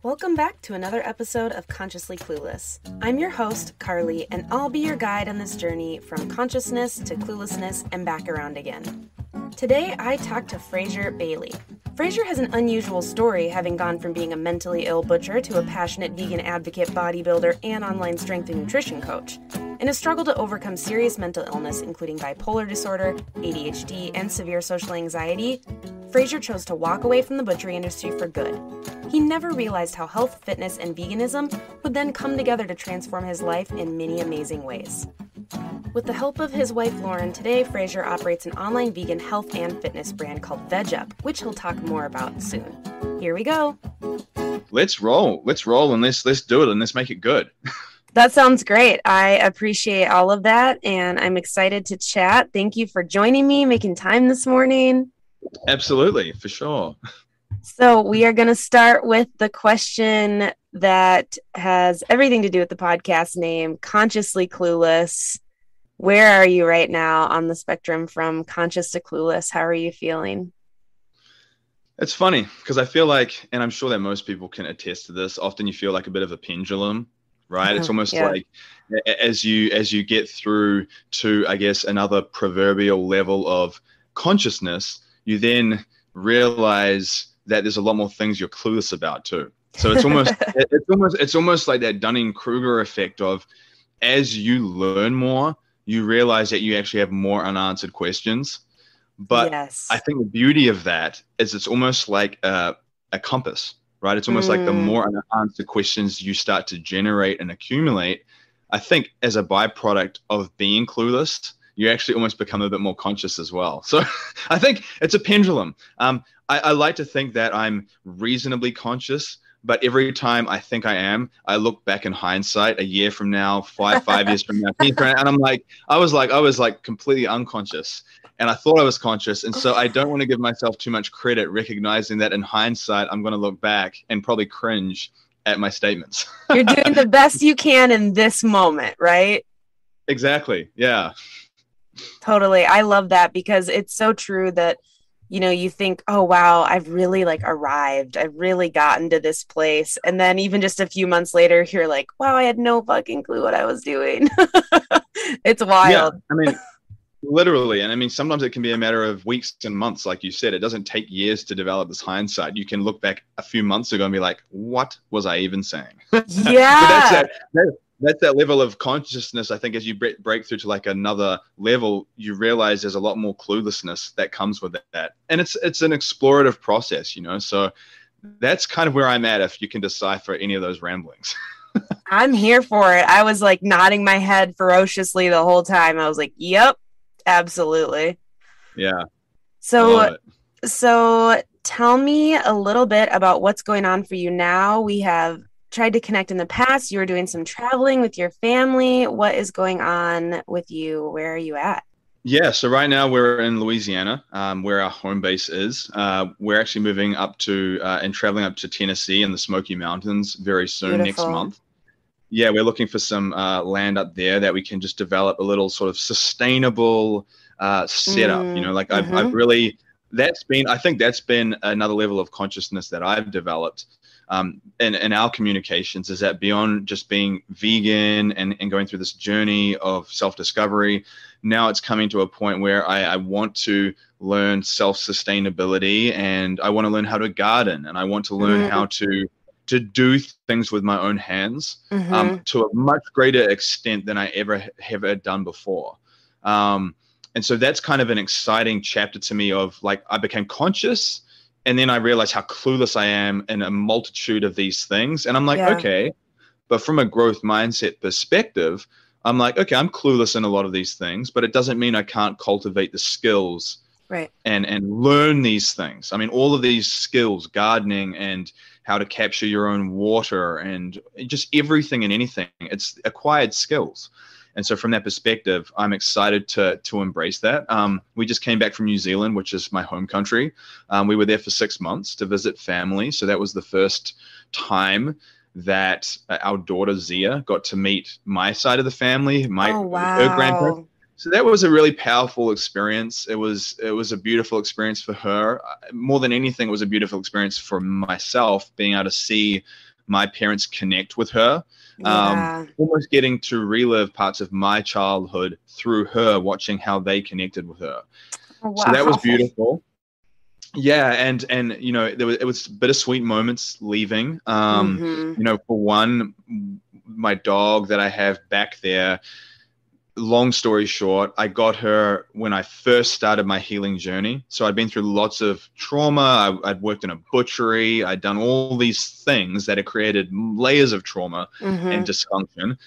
Welcome back to another episode of Consciously Clueless. I'm your host, Carly, and I'll be your guide on this journey from consciousness to cluelessness and back around again. Today, I talked to Fraser Bayley. Fraser has an unusual story, having gone from being a mentally ill butcher to a passionate vegan advocate, bodybuilder, and online strength and nutrition coach. In a struggle to overcome serious mental illness, including bipolar disorder, ADHD, and severe social anxiety, Fraser chose to walk away from the butchery industry for good. He never realized how health, fitness, and veganism would then come together to transform his life in many amazing ways. With the help of his wife Lauren, today Fraser operates an online vegan health and fitness brand called VegUp, which he'll talk more about soon. Here we go. Let's roll, and let's do it, and let's make it good. That sounds great. I appreciate all of that, and I'm excited to chat. Thank you for joining me, making time this morning. Absolutely, for sure. So we are going to start with the question that has everything to do with the podcast name, Consciously Clueless. Where are you right now on the spectrum from conscious to clueless? How are you feeling? It's funny because I feel like, and I'm sure that most people can attest to this, often you feel like a bit of a pendulum, right? It's almost like as you get through to, I guess, another proverbial level of consciousness, you then realize that there's a lot more things you're clueless about too. So it's almost like that Dunning-Kruger effect of, as you learn more, you realize that you actually have more unanswered questions. But yes. I think the beauty of that is it's almost like a compass, right? It's almost like the more unanswered questions you start to generate and accumulate, I think as a byproduct of being clueless, you actually almost become a bit more conscious as well. So I think it's a pendulum. I like to think that I'm reasonably conscious, but every time I think I am, I look back in hindsight a year from now, five years from now, and I'm like, I was like completely unconscious, and I thought I was conscious. And so I don't want to give myself too much credit, recognizing that in hindsight, I'm going to look back and probably cringe at my statements. You're doing the best you can in this moment, right? Exactly. Yeah. Totally. I love that because it's so true that, you know, you think, oh, wow, I've really arrived. I've really gotten to this place. And then even just a few months later, you're like, wow, I had no fucking clue what I was doing. It's wild. Yeah, I mean, literally. And I mean, sometimes it can be a matter of weeks and months. Like you said, it doesn't take years to develop this hindsight. You can look back a few months ago and be like, what was I even saying? Yeah. That's that level of consciousness. I think as you break through to like another level, you realize there's a lot more cluelessness that comes with that. And it's an explorative process, you know? So that's kind of where I'm at, if you can decipher any of those ramblings. I'm here for it. I was like nodding my head ferociously the whole time. I was like, yep, absolutely. Yeah. So tell me a little bit about what's going on for you now. We have tried to connect in the past. You were doing some traveling with your family. What is going on with you? Where are you at? Yeah, so right now we're in Louisiana, where our home base is. We're actually moving up to and traveling up to Tennessee and the Smoky Mountains very soon. Beautiful. Next month. Yeah, we're looking for some land up there that we can just develop a little sort of sustainable setup. You know, like I've really, I think that's been another level of consciousness that I've developed. In our communications, is that beyond just being vegan and going through this journey of self-discovery, now it's coming to a point where I want to learn self-sustainability, and I want to learn how to garden, and I want to learn how to do things with my own hands to a much greater extent than I ever have done before. And so that's kind of an exciting chapter to me of like, I became conscious, and then I realized how clueless I am in a multitude of these things. And I'm like, okay, but from a growth mindset perspective, I'm like, okay, I'm clueless in a lot of these things, but it doesn't mean I can't cultivate the skills and learn these things. I mean, all of these skills, gardening and how to capture your own water and just everything and anything, it's acquired skills. And so from that perspective, I'm excited to embrace that. We just came back from New Zealand, which is my home country. We were there for 6 months to visit family. So that was the first time that our daughter Zia got to meet my side of the family, her grandparents. So that was a really powerful experience. It was a beautiful experience for her. More than anything, it was a beautiful experience for myself, being able to see my parents connect with her. Yeah. Almost getting to relive parts of my childhood through her, watching how they connected with her. So that was Wow. beautiful. Yeah, and it was bittersweet moments leaving. For one, my dog that I have back there, long story short, I got her when I first started my healing journey. So I'd been through lots of trauma. I'd worked in a butchery. I'd done all these things that had created layers of trauma and dysfunction.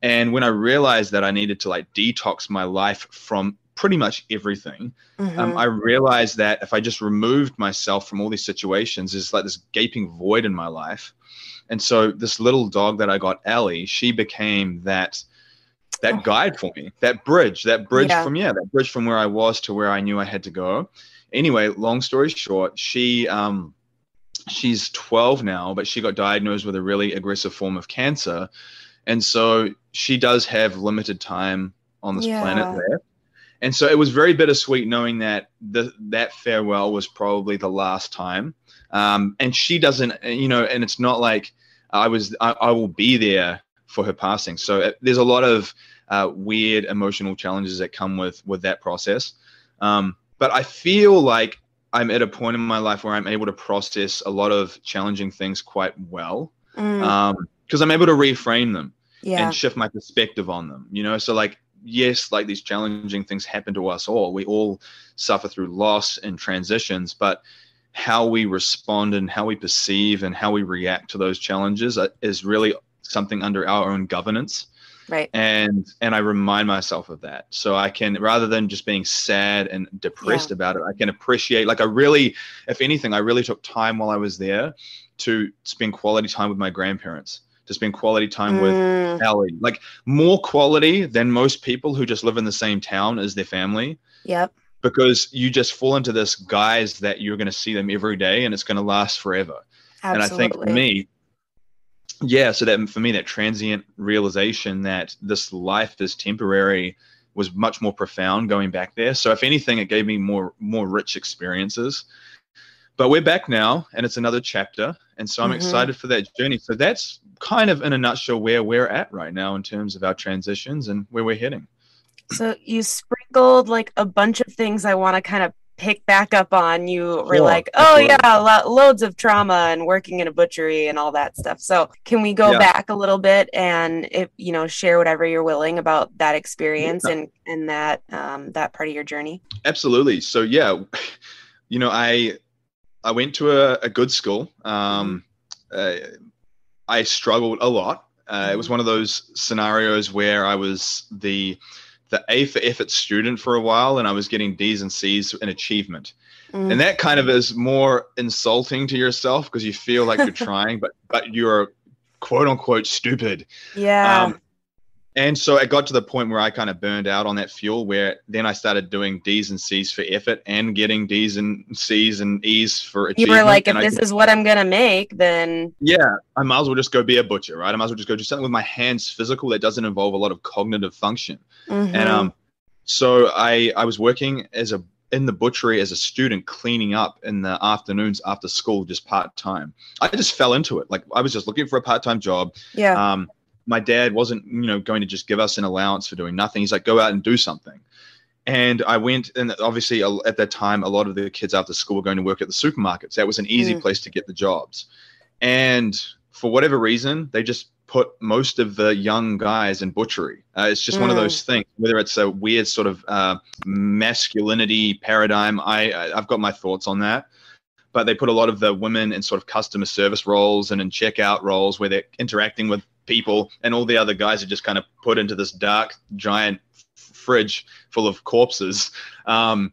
And when I realized that I needed to like detox my life from pretty much everything, I realized that if I just removed myself from all these situations, there's like this gaping void in my life. And so this little dog that I got, Ellie, she became that guide for me, that bridge that bridge from where I was to where I knew I had to go. Anyway, long story short, she's 12 now, but she got diagnosed with a really aggressive form of cancer. And so she does have limited time on this planet left. And so it was very bittersweet knowing that that farewell was probably the last time. And she doesn't, and it's not like I will be there for her passing. So there's a lot of weird emotional challenges that come with that process. But I feel like I'm at a point in my life where I'm able to process a lot of challenging things quite well, because I'm able to reframe them and shift my perspective on them. So like, yes, like these challenging things happen to us all. We all suffer through loss and transitions, but how we respond and how we perceive and how we react to those challenges is really something under our own governance. Right. And I remind myself of that. So I can, rather than just being sad and depressed about it, I can appreciate, like if anything, I really took time while I was there to spend quality time with my grandparents, to spend quality time with Ellie, like more quality than most people who just live in the same town as their family. Yep. Because you just fall into this guise that you're going to see them every day and it's going to last forever. Absolutely. And I think for me, that transient realization that this life is temporary was much more profound going back there. So if anything, it gave me more rich experiences. But we're back now and it's another chapter. And so I'm excited for that journey. So that's kind of in a nutshell where we're at right now in terms of our transitions and where we're heading. So you sprinkled like a bunch of things I want to kind of pick back up on. You were like, loads of trauma and working in a butchery and all that stuff. So can we go back a little bit and share whatever you're willing about that experience and that that part of your journey? Absolutely. So I went to a good school. I struggled a lot. It was one of those scenarios where I was the A for effort student for a while, and I was getting D's and C's in achievement. And that kind of is more insulting to yourself because you feel like you're trying, but you're quote unquote stupid. Yeah. And so it got to the point where I kind of burned out on that fuel, where then I started doing D's and C's for effort and getting D's and C's and E's for achievement. You were like, if this is what I'm going to make, then... Yeah, I might as well just go be a butcher, right? I might as well just go do something with my hands physical that doesn't involve a lot of cognitive function. And so I was working in the butchery as a student, cleaning up in the afternoons after school, just part-time. I just fell into it. Like I was just looking for a part-time job. Yeah. My dad wasn't, going to just give us an allowance for doing nothing. He's like, go out and do something. And I went, and obviously at that time, a lot of the kids after school were going to work at the supermarkets. That was an easy place to get the jobs. And for whatever reason, they just put most of the young guys in butchery. It's just one of those things, whether it's a weird sort of masculinity paradigm. I've got my thoughts on that. But they put a lot of the women in sort of customer service roles and in checkout roles where they're interacting with people, and all the other guys are just kind of put into this dark, giant fridge full of corpses. And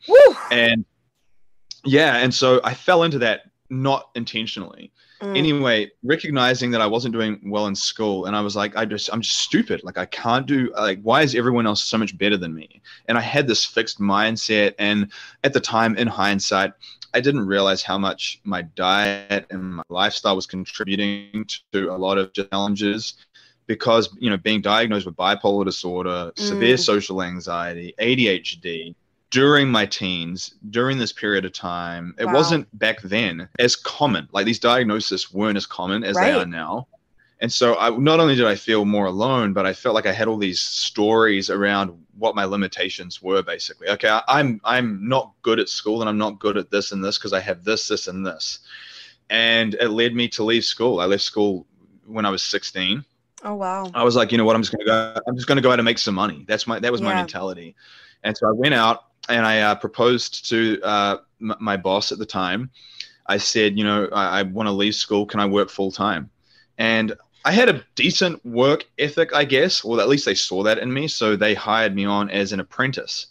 so I fell into that, not intentionally. Anyway, recognizing that I wasn't doing well in school, and I was like, I'm just stupid. Like I can't do, like, why is everyone else so much better than me? And I had this fixed mindset. And at the time, in hindsight, I didn't realize how much my diet and my lifestyle was contributing to a lot of challenges, because, being diagnosed with bipolar disorder, severe social anxiety, ADHD, during my teens, during this period of time, it wasn't back then as common. Like these diagnoses weren't as common as they are now. And so not only did I feel more alone, but I felt like I had all these stories around what my limitations were, basically. Okay, I'm not good at school, and I'm not good at this and this because I have this, this, and this. And it led me to leave school. I left school when I was 16. Oh, wow. I was like, you know what, I'm just going to go out and make some money. That was my mentality. And so I went out and I proposed to my boss at the time. I said, you know, I want to leave school. Can I work full time? And I had a decent work ethic, I guess. Well, at least they saw that in me. So they hired me on as an apprentice.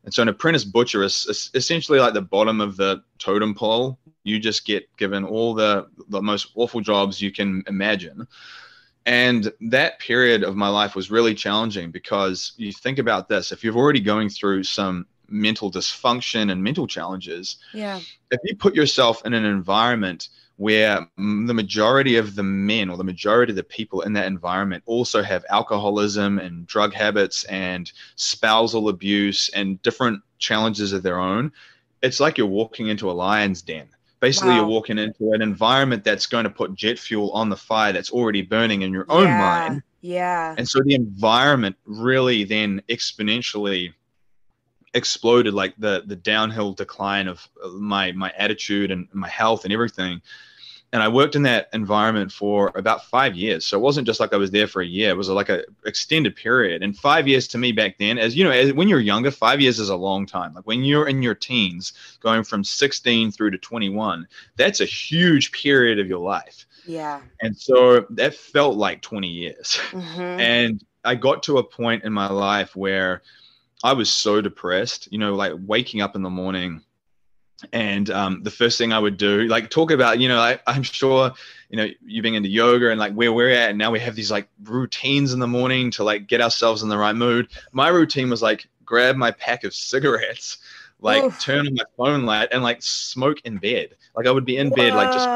And so an apprentice butcher is essentially like the bottom of the totem pole. You just get given all the most awful jobs you can imagine. And that period of my life was really challenging because you think about this. If you're already going through some mental dysfunction and mental challenges, if you put yourself in an environment where the majority of the men or the majority of the people in that environment also have alcoholism and drug habits and spousal abuse and different challenges of their own, it's like you're walking into a lion's den. Basically, you're walking into an environment that's going to put jet fuel on the fire that's already burning in your own mind. Yeah. And so the environment really then exponentially exploded, like the downhill decline of my attitude and my health and everything. And I worked in that environment for about 5 years. So it wasn't just like I was there for a year. It was like a extended period. And 5 years to me back then, as you know, when you're younger, 5 years is a long time. Like when you're in your teens, going from 16 through to 21, that's a huge period of your life. Yeah. And so that felt like 20 years. And I got to a point in my life where I was so depressed, you know, like waking up in the morning. And the first thing I would do, like talk about, you know, I'm sure, you know, you being into yoga and like where we're at, and now we have these like routines in the morning to like get ourselves in the right mood. My routine was like grab my pack of cigarettes, like turn on my phone light and like smoke in bed. Like I would be in bed, like just,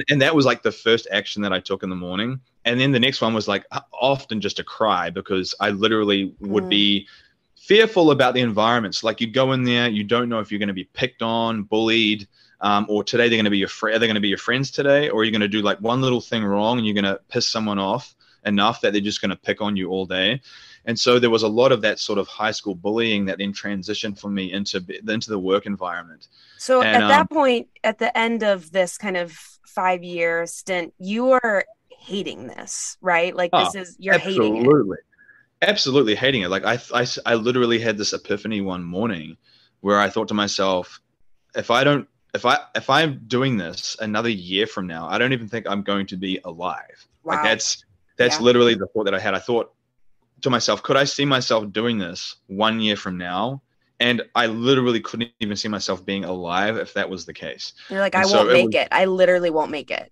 and that was like the first action that I took in the morning. And then the next one was like often just to cry because I literally would be fearful about the environments. Like you'd go in there, you don't know if you're going to be picked on, bullied, or today they're going to be are they going to be your friends today, or are you going to do like one little thing wrong and you're going to piss someone off enough that they're just going to pick on you all day. And so there was a lot of that sort of high school bullying that then transitioned for me into the work environment. So at that point, at the end of this kind of 5-year stint, you are hating this, right? Like you're hating it. Absolutely hating it. Like I literally had this epiphany one morning where I thought to myself, if I'm doing this another year from now, I don't even think I'm going to be alive. Wow. Like that's literally the thought that I had. I thought to myself, could I see myself doing this 1 year from now? And I literally couldn't even see myself being alive if that was the case. You're like, I won't make it. I literally won't make it.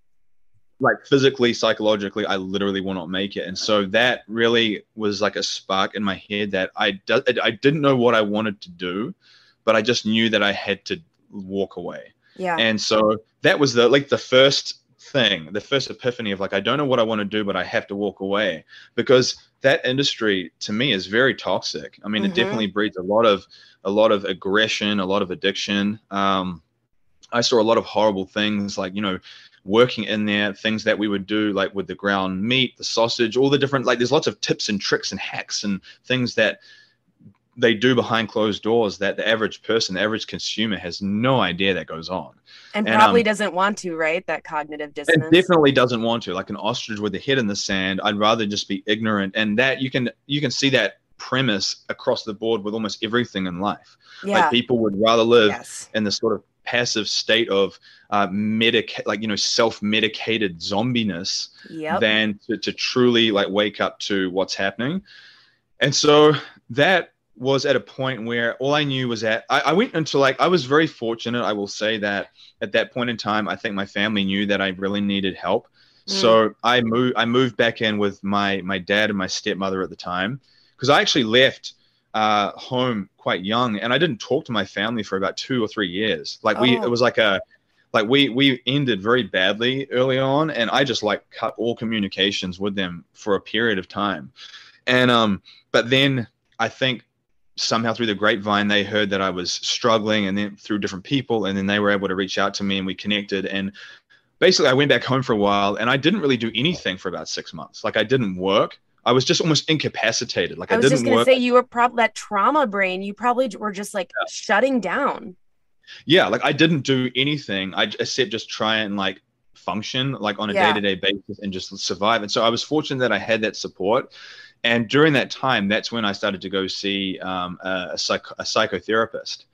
Like physically, psychologically, I literally will not make it. And so that really was like a spark in my head that I didn't know what I wanted to do, but I just knew that I had to walk away. Yeah. And so that was the first thing, the first epiphany of like, I don't know what I want to do, but I have to walk away, because that industry to me is very toxic. I mean, it definitely breeds a lot of aggression, a lot of addiction. I saw a lot of horrible things, like, you know, working in there, things that we would do, like with the ground meat, the sausage, all the different, like there's lots of tips and tricks and hacks and things that they do behind closed doors that the average person, the average consumer has no idea that goes on. And probably doesn't want to, right? That cognitive dissonance. It definitely doesn't want to. Like an ostrich with the head in the sand, I'd rather just be ignorant. And that you can see that premise across the board with almost everything in life. Yeah. Like people would rather live in this sort of passive state of self-medicated zombiness than to truly like wake up to what's happening. And so that was at a point where all I knew was that I went into like, I was very fortunate. I will say that at that point in time, I think my family knew that I really needed help. So I moved back in with my dad and my stepmother at the time, because I actually left home quite young, and I didn't talk to my family for about 2 or 3 years. Like it was like we ended very badly early on, and I just like cut all communications with them for a period of time. And but then I think somehow through the grapevine, they heard that I was struggling, and then through different people, and then they were able to reach out to me and we connected. And basically I went back home for a while and I didn't really do anything for about 6 months. Like I didn't work. I was just almost incapacitated. Like I was just didn't going to work. say, you were probably that trauma brain. You probably were just like shutting down. Yeah. Like I didn't do anything. Except just try and like function like on a day-to-day basis and just survive. And so I was fortunate that I had that support. And during that time, that's when I started to go see a psychotherapist.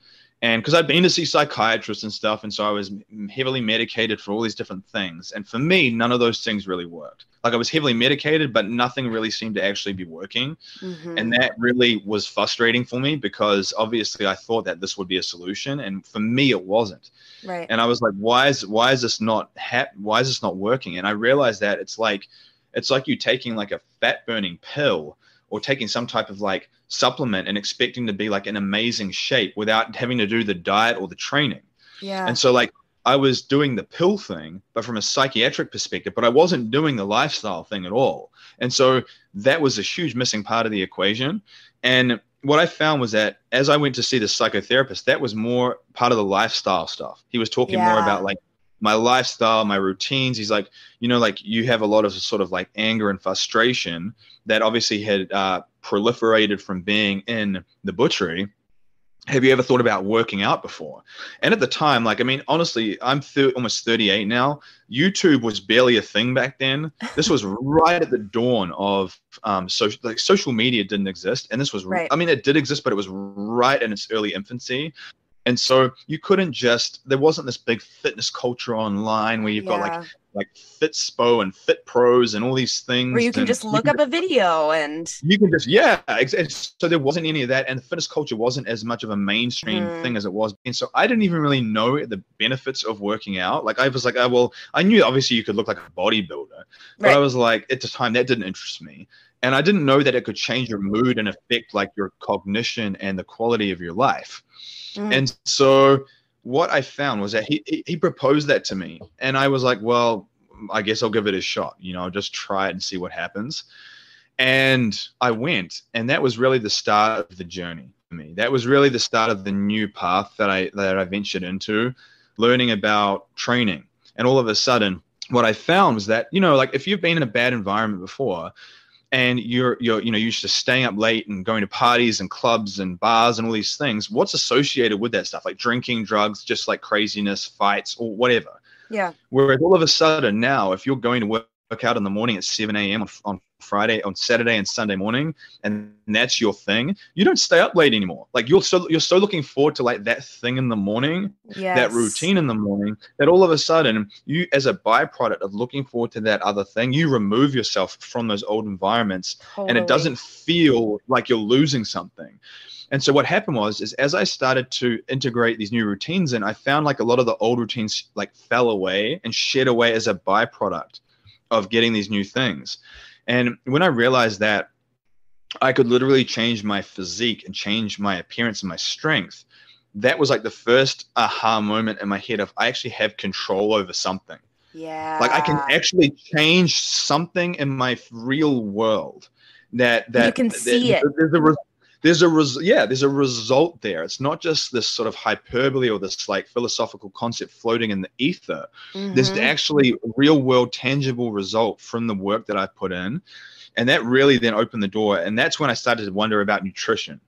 And because I'd been to see psychiatrists and stuff, and so I was heavily medicated for all these different things. And for me, none of those things really worked. Like I was heavily medicated, but nothing really seemed to actually be working. Mm-hmm. And that really was frustrating for me because obviously I thought that this would be a solution. And for me, it wasn't. Right. And I was like, why is this not working? And I realized that it's like you taking like a fat burning pill or taking some type of like supplement and expecting to be like in amazing shape without having to do the diet or the training. Yeah. And so like I was doing the pill thing, but from a psychiatric perspective, but I wasn't doing the lifestyle thing at all. And so that was a huge missing part of the equation. And what I found was that as I went to see the psychotherapist, that was more part of the lifestyle stuff. He was talking more about like my lifestyle, my routines. He's like, like you have a lot of sort of like anger and frustration that obviously had proliferated from being in the butchery. Have you ever thought about working out before? And at the time, like, I mean, honestly, I'm almost 38 now. YouTube was barely a thing back then. This was right at the dawn of social media didn't exist. And this was, right. I mean, it did exist, but it was right in its early infancy. And so you couldn't there wasn't this big fitness culture online where you've got like Fitspo and Fit Pros and all these things. Where you can just look up a video and you can just, so there wasn't any of that. And the fitness culture wasn't as much of a mainstream thing as it was. And so I didn't even really know the benefits of working out. Like I was like, I knew obviously you could look like a bodybuilder, but I was like, at the time that didn't interest me. And I didn't know that it could change your mood and affect like your cognition and the quality of your life. And so what I found was that he proposed that to me. And I was like, well, I guess I'll give it a shot. I'll just try it and see what happens. And I went. And that was really the start of the journey for me. That was really the start of the new path that I ventured into, learning about training. And all of a sudden, what I found was that, like if you've been in a bad environment before, and you're used to staying up late and going to parties and clubs and bars and all these things, what's associated with that stuff? Like drinking, drugs, just like craziness, fights, or whatever. Yeah. Whereas all of a sudden now, if you're going to work out in the morning at 7 a.m. on Friday, on Saturday and Sunday morning, and that's your thing, you don't stay up late anymore. Like you're so looking forward to like that thing in the morning, that routine in the morning, that all of a sudden you, as a byproduct of looking forward to that other thing, you remove yourself from those old environments. Totally. And it doesn't feel like you're losing something. And so what happened is as I started to integrate these new routines in, I found like a lot of the old routines like fell away and shed away as a byproduct of getting these new things. And when I realized that I could literally change my physique and change my appearance and my strength, that was like the first aha moment in my head of I actually have control over something. Yeah. Like I can actually change something in my real world that you can see it. There's a result there. It's not just this sort of hyperbole or this like philosophical concept floating in the ether. Mm-hmm. There's actually real world tangible result from the work that I put in. And that really then opened the door. And that's when I started to wonder about nutrition.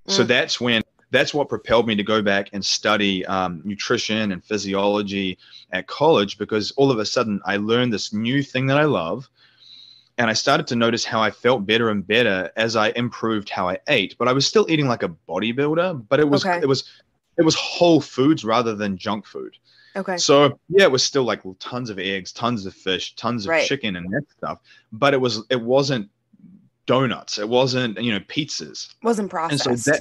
So that's what propelled me to go back and study nutrition and physiology at college, because all of a sudden I learned this new thing that I love. And I started to notice how I felt better and better as I improved how I ate. But I was still eating like a bodybuilder, but it was whole foods rather than junk food. Okay. So yeah, it was still like tons of eggs, tons of fish, tons of chicken and that stuff. But it wasn't donuts. It wasn't, pizzas. It wasn't processed. And so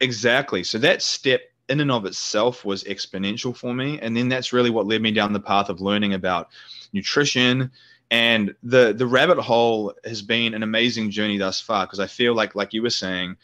exactly. So that step in and of itself was exponential for me. And then that's really what led me down the path of learning about nutrition. And the rabbit hole has been an amazing journey thus far, because I feel like you were saying,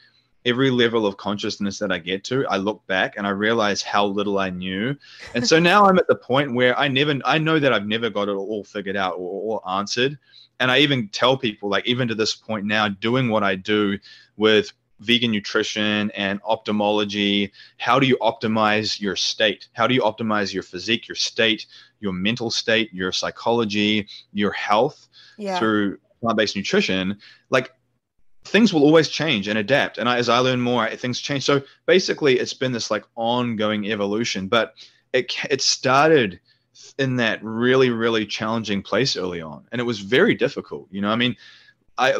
every level of consciousness that I get to, I look back and I realize how little I knew. And so now I'm at the point where I know that I've never got it all figured out or answered. And I even tell people, like, even to this point now, doing what I do with vegan nutrition and ophthalmology. How do you optimize your state? How do you optimize your physique, your state, your mental state, your psychology, your health through plant-based nutrition? Like, things will always change and adapt. And as I learn more, things change. So basically, it's been this like ongoing evolution, but it started in that really, really challenging place early on. And it was very difficult. You know, I mean,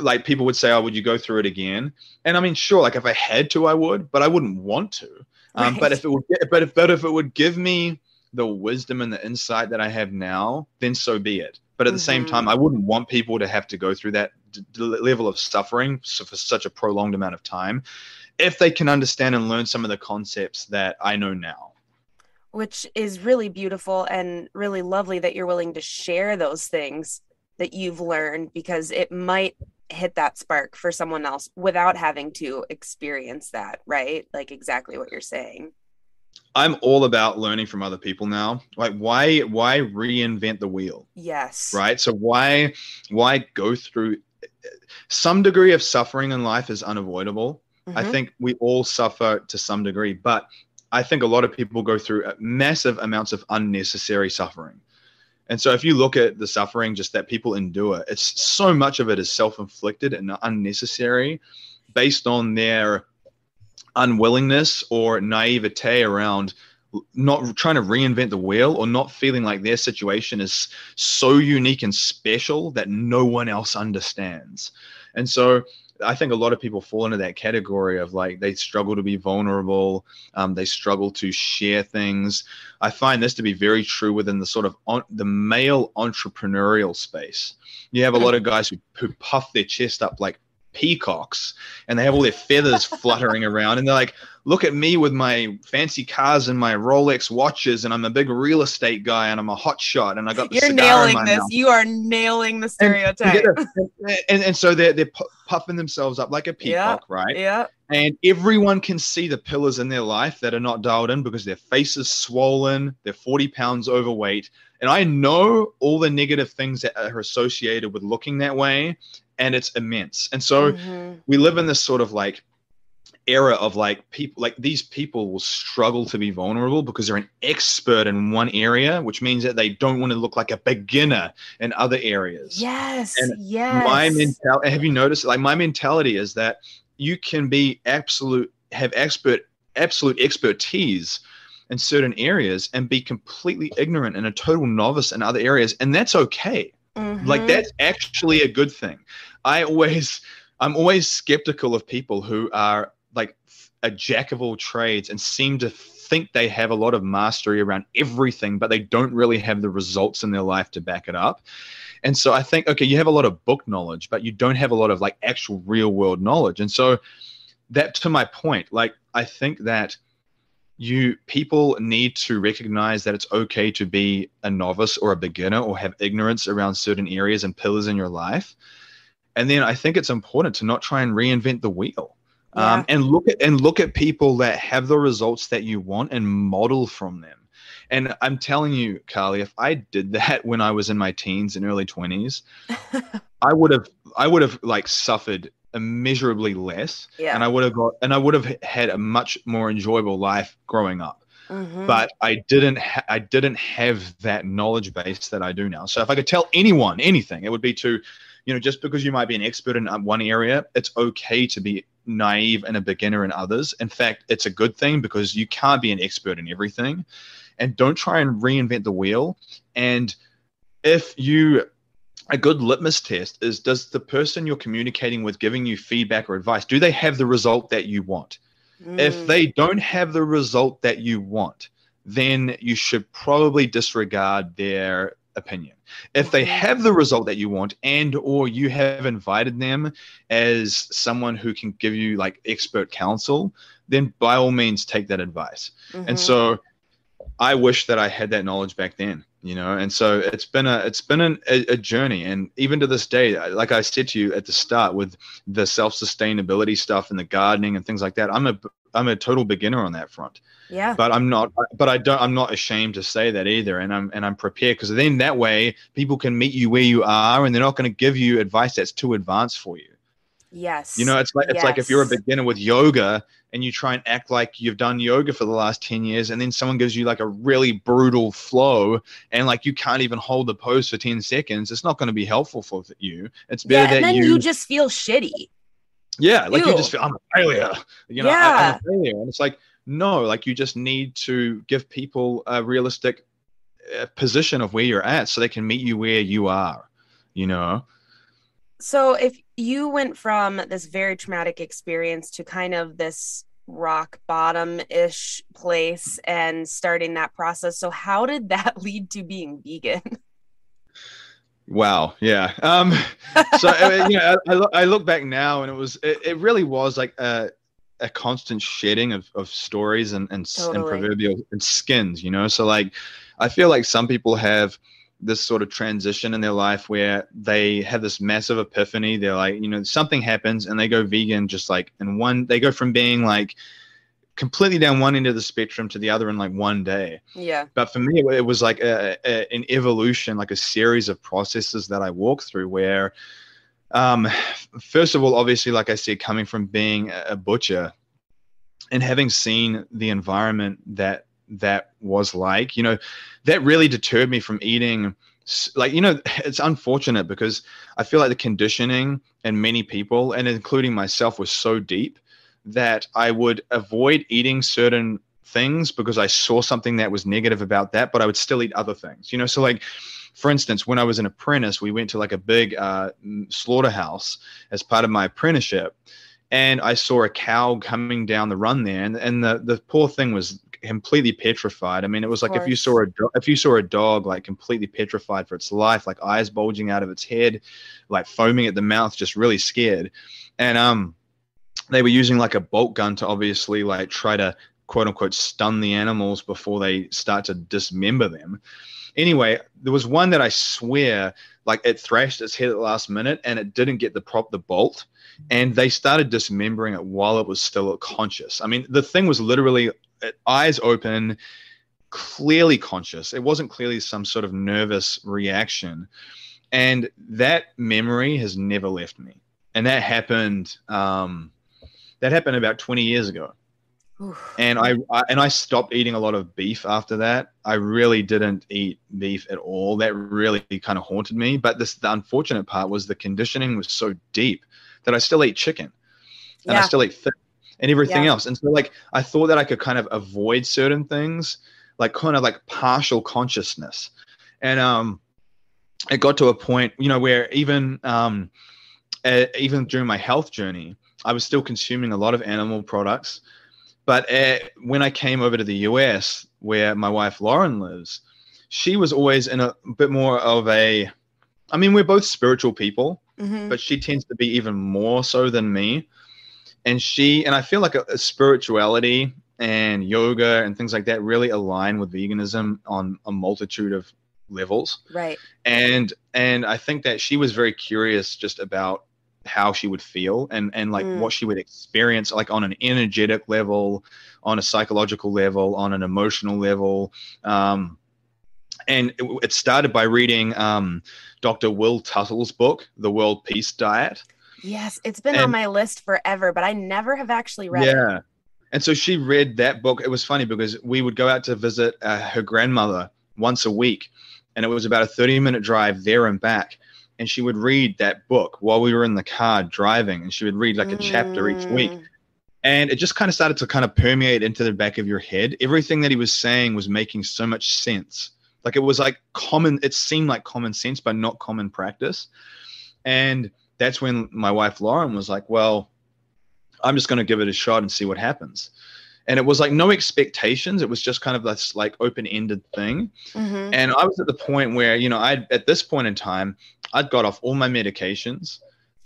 like people would say, oh, would you go through it again? And I mean, sure, like if I had to, I would, but I wouldn't want to. Right. But if it would give me the wisdom and the insight that I have now, then so be it. But at the same time, I wouldn't want people to have to go through that level of suffering for such a prolonged amount of time if they can understand and learn some of the concepts that I know now. Which is really beautiful and really lovely that you're willing to share those things that you've learned, because it might hit that spark for someone else without having to experience that, right? Like exactly what you're saying. I'm all about learning from other people now. Like, why reinvent the wheel? Yes. Right. So why go through some degree of suffering in life is unavoidable. I think we all suffer to some degree, but I think a lot of people go through massive amounts of unnecessary suffering. And so if you look at the suffering just that people endure, it's so much of it is self-inflicted and unnecessary based on their unwillingness or naivete around not trying to reinvent the wheel, or not feeling like their situation is so unique and special that no one else understands. And so I think a lot of people fall into that category of like, they struggle to be vulnerable. They struggle to share things. I find this to be very true within the sort of the male entrepreneurial space. You have a lot of guys who puff their chest up like peacocks, and they have all their feathers fluttering around, and they're like, look at me with my fancy cars and my Rolex watches, and I'm a big real estate guy, and I'm a hot shot, and I got the cigar in my mouth. You are nailing the stereotype. And so they're puffing themselves up like a peacock, right? Yeah. And everyone can see the pillars in their life that are not dialed in because their face is swollen, they're 40 pounds overweight. And I know all the negative things that are associated with looking that way, and it's immense. And so we live in this sort of like era of like people, like these people will struggle to be vulnerable because they're an expert in one area, which means that they don't want to look like a beginner in other areas. Yes. And my mentality, have you noticed, like my mentality is that you can be absolute expertise in certain areas and be completely ignorant and a total novice in other areas. And that's okay. Like that's actually a good thing. I'm always skeptical of people who are like a jack of all trades and seem to think they have a lot of mastery around everything, but they don't really have the results in their life to back it up. And so I think, okay, you have a lot of book knowledge, but you don't have a lot of like actual real world knowledge. And so that, to my point, like I think that people need to recognize that it's okay to be a novice or a beginner or have ignorance around certain areas and pillars in your life. And then I think it's important to not try and reinvent the wheel. And look at people that have the results that you want and model from them. And I'm telling you, Carly, if I did that when I was in my teens and early 20s, I would have like suffered immeasurably less, and I would have had a much more enjoyable life growing up. But I didn't have that knowledge base that I do now. So if I could tell anyone anything, it would be to, just because you might be an expert in one area, it's okay to be naive and a beginner in others. In fact, it's a good thing because you can't be an expert in everything. And don't try and reinvent the wheel. And a good litmus test is, does the person you're communicating with giving you feedback or advice, do they have the result that you want? If they don't have the result that you want, then you should probably disregard their opinion. If they have the result that you want, and or you have invited them as someone who can give you like expert counsel, then by all means take that advice. And so I wish that I had that knowledge back then, and so it's been a journey. And even to this day, like I said to you at the start with the self-sustainability stuff and the gardening and things like that, I'm a total beginner on that front. Yeah. But I'm not ashamed to say that either. And I'm prepared, because then that way people can meet you where you are, and they're not going to give you advice that's too advanced for you. Yes. You know, it's like if you're a Yes. beginner with yoga and you try and act like you've done yoga for the last 10 years, and then someone gives you like a really brutal flow and like you can't even hold the pose for 10 seconds, it's not going to be helpful for you. It's better Yeah, and that then you just feel shitty. like you just feel, I'm a failure. You know, I'm a Yeah. failure. And it's like, no, like you just need to give people a realistic position of where you're at so they can meet you where you are, you know? So if you went from this very traumatic experience to kind of this rock bottom-ish place and starting that process, so how did that lead to being vegan? Wow. Yeah. So, you know, I look back now and it really was like a constant shedding of stories and Totally. proverbial and skins, you know? So like, I feel like some people have this sort of transition in their life where they have this massive epiphany. They're like, you know, something happens and they go vegan just like they go from being like completely down one end of the spectrum to the other in like one day. Yeah. But for me, it was like an evolution, like a series of processes that I walked through where, first of all, obviously, like I said, coming from being a butcher and having seen the environment that was like, you know, that really deterred me from eating. Like, you know, it's unfortunate because I feel like the conditioning in many people, and including myself, was so deep that I would avoid eating certain things because I saw something that was negative about that, but I would still eat other things, you know? So like, for instance, when I was an apprentice, we went to like a big slaughterhouse as part of my apprenticeship. And I saw a cow coming down the run there, and the poor thing was completely petrified. I mean, it was like if you saw a dog like completely petrified for its life, like eyes bulging out of its head, like foaming at the mouth, just really scared. And they were using like a bolt gun to obviously like try to quote unquote stun the animals before they start to dismember them. Anyway, there was one that I swear like it thrashed its head at the last minute and it didn't get the bolt, and they started dismembering it while it was still conscious. I mean, the thing was literally eyes open, clearly conscious. It wasn't clearly some sort of nervous reaction. And that memory has never left me. And that happened about 20 years ago. Oof. And I stopped eating a lot of beef after that. I really didn't eat beef at all. That really kind of haunted me. But the unfortunate part was the conditioning was so deep that I still ate chicken and I still ate fish and everything else. And so like I thought that I could kind of avoid certain things, like kind of like partial consciousness. And it got to a point, you know, where even during my health journey, I was still consuming a lot of animal products. But when I came over to the US, where my wife Lauren lives, she was always in a bit more of a, I mean, we're both spiritual people, but she tends to be even more so than me. And I feel like a spirituality and yoga and things like that really align with veganism on a multitude of levels. Right. And I think that she was very curious just about how she would feel and like what she would experience, like on an energetic level, on a psychological level, on an emotional level. And it started by reading Dr. Will Tuttle's book, The World Peace Diet. Yes, it's been on my list forever, but I never have actually read it. Yeah. And so she read that book. It was funny because we would go out to visit her grandmother once a week, and it was about a 30-minute drive there and back. And she would read that book while we were in the car driving, and she would read like a chapter each week. And it just kind of started to kind of permeate into the back of your head. Everything that he was saying was making so much sense. Like it was like it seemed like common sense, but not common practice. And that's when my wife Lauren was like, well, I'm just going to give it a shot and see what happens. And it was like no expectations. It was just kind of this like open-ended thing. And I was at the point where, you know, at this point in time, I'd got off all my medications.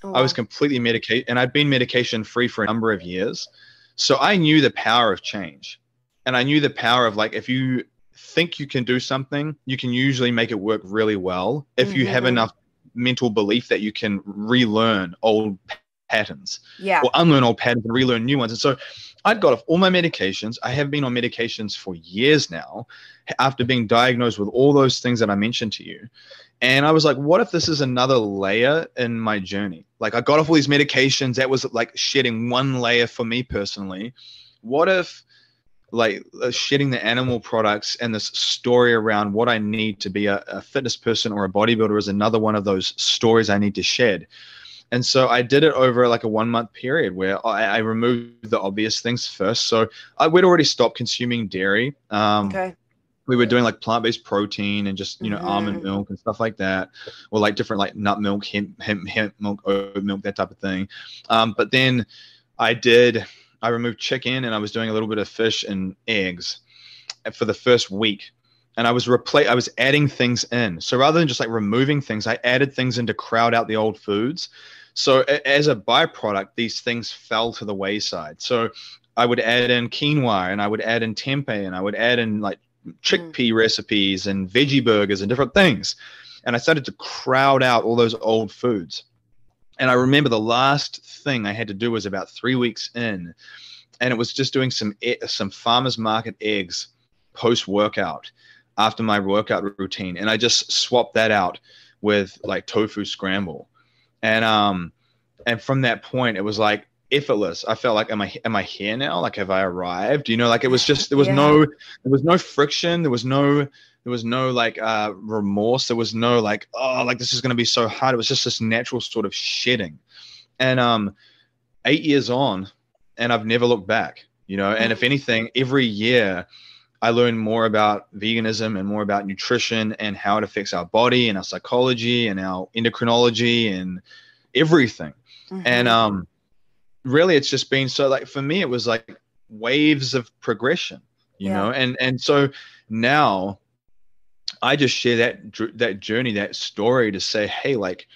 I was completely medicated, and I'd been medication free for a number of years. So I knew the power of change. And I knew the power of like, if you think you can do something, you can usually make it work really well if you have enough mental belief that you can relearn old patterns, Yeah. or unlearn old patterns and relearn new ones. And so I'd got off all my medications. I have been on medications for years now after being diagnosed with all those things that I mentioned to you. And I was like, what if this is another layer in my journey? Like, I got off all these medications. That was like shedding one layer for me personally. What if like shedding the animal products and this story around what I need to be a fitness person or a bodybuilder is another one of those stories I need to shed? And so I did it over like a 1 month period where I removed the obvious things first. So we'd already stopped consuming dairy. Okay. We were doing like plant-based protein and just, almond milk and stuff like that, or like different like nut milk, hemp milk, oat milk, that type of thing. But then I removed chicken, and I was doing a little bit of fish and eggs for the first week. And I was adding things in. So rather than just like removing things, I added things in to crowd out the old foods. So as a byproduct, these things fell to the wayside. So I would add in quinoa, and I would add in tempeh, and I would add in like chickpea recipes and veggie burgers and different things. And I started to crowd out all those old foods. And I remember the last thing I had to do was about 3 weeks in, and it was just doing some farmers market eggs post-workout after my workout routine. And I just swapped that out with like tofu scramble. And from that point, it was like effortless. I felt like, am I here now? Like, have I arrived? Like it was just, there was no friction. There was no like remorse. There was no like, oh, like this is going to be so hard. It was just this natural sort of shedding. And 8 years on, and I've never looked back, and if anything, every year I learn more about veganism and more about nutrition and how it affects our body and our psychology and our endocrinology and everything. And really, it's just been so, like, for me, it was like waves of progression, you know? And so now I just share that journey, that story to say, hey, like,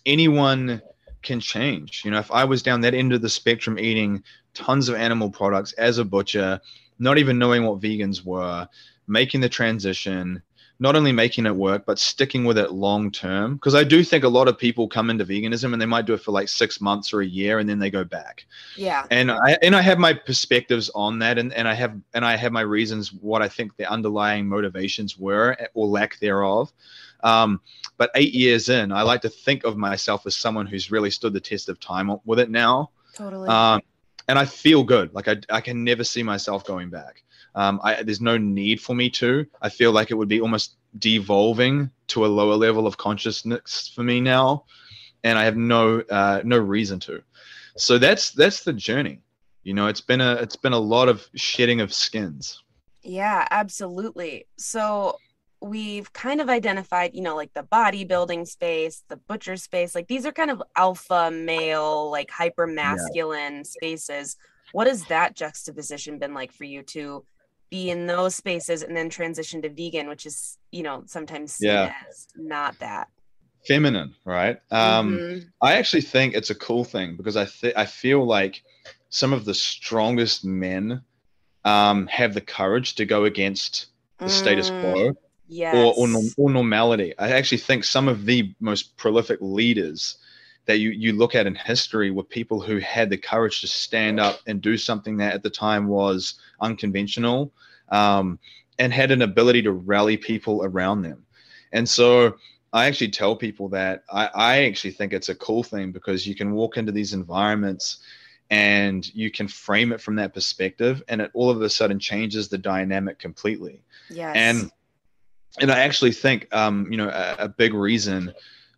anyone can change. If I was down that end of the spectrum eating tons of animal products as a butcher, not even knowing what vegans were, making the transition, not only making it work, but sticking with it long term. Because I do think a lot of people come into veganism and they might do it for like 6 months or a year, and then they go back. Yeah. And I have my perspectives on that, and I have my reasons what I think the underlying motivations were or lack thereof. But 8 years in, I like to think of myself as someone who's really stood the test of time with it now. Totally. And I feel good. Like I can never see myself going back. There's no need for me to. I feel like it would be almost devolving to a lower level of consciousness for me now, and I have no reason to. So that's the journey. It's been a lot of shedding of skins. Yeah, absolutely. So we've kind of identified, like the bodybuilding space, the butcher space, like these are kind of alpha male, like hyper masculine spaces. What has that juxtaposition been like for you to be in those spaces and then transition to vegan, which is, sometimes seen as not that feminine, right? I actually think it's a cool thing because I feel like some of the strongest men have the courage to go against the status quo. Yes. Or normality. I actually think some of the most prolific leaders that you look at in history were people who had the courage to stand up and do something that at the time was unconventional, and had an ability to rally people around them. And so I actually tell people that I actually think it's a cool thing because you can walk into these environments and you can frame it from that perspective, and it all of a sudden changes the dynamic completely. Yes. And I actually think, a big reason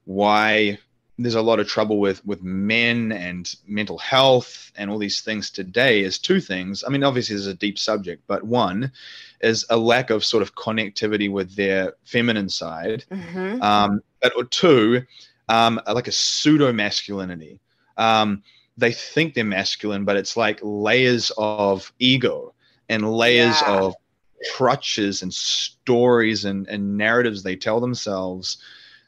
why there's a lot of trouble with men and mental health and all these things today is two things. I mean, obviously there's a deep subject, but one is a lack of sort of connectivity with their feminine side. But two, like a pseudo masculinity. They think they're masculine, but it's like layers of ego and layers of crutches and stories and narratives they tell themselves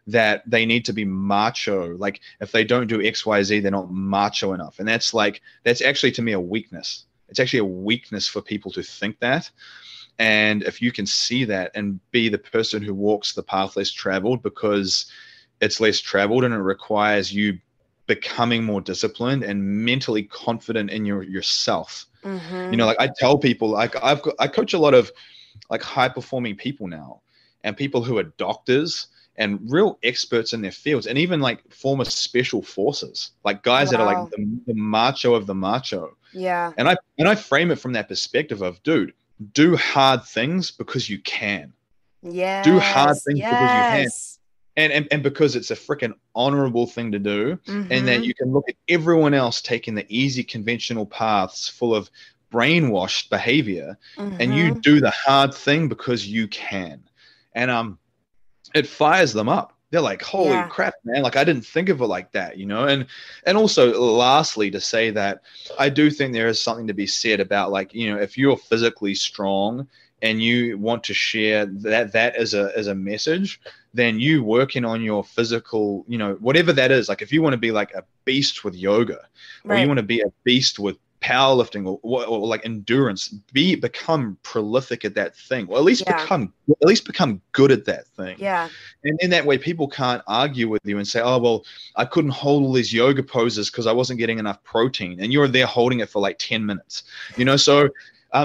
that they need to be macho. Like if they don't do XYZ, they're not macho enough. And that's actually to me a weakness. It's actually a weakness for people to think that. And if you can see that and be the person who walks the path less traveled because it's less traveled and it requires you becoming more disciplined and mentally confident in yourself. Mm-hmm. You know, like I tell people, like I coach a lot of like high performing people now, and people who are doctors and real experts in their fields, and even like former special forces, like guys that are like Wow. the macho of the macho. Yeah. And I frame it from that perspective of, dude, do hard things because you can. Do hard Yes. things because you can. Yes. And because it's a freaking honorable thing to do, and that Mm-hmm. you can look at everyone else taking the easy conventional paths full of brainwashed behavior, and you Mm-hmm. do the hard thing because you can. And it fires them up. They're like, holy Yeah. crap, man. Like, I didn't think of it like that, you know? And also, lastly, to say that I do think there is something to be said about, like, you know, if you're physically strong and you want to share that as a message, then you working on your physical, you know, whatever that is. Like, if you want to be like a beast with yoga, or you Right. want to be a beast with powerlifting, or like endurance, become prolific at that thing, or at least Yeah. become good at that thing. Yeah. And in that way, people can't argue with you and say, oh, well, I couldn't hold all these yoga poses because I wasn't getting enough protein. And you're there holding it for like 10 minutes, you know? So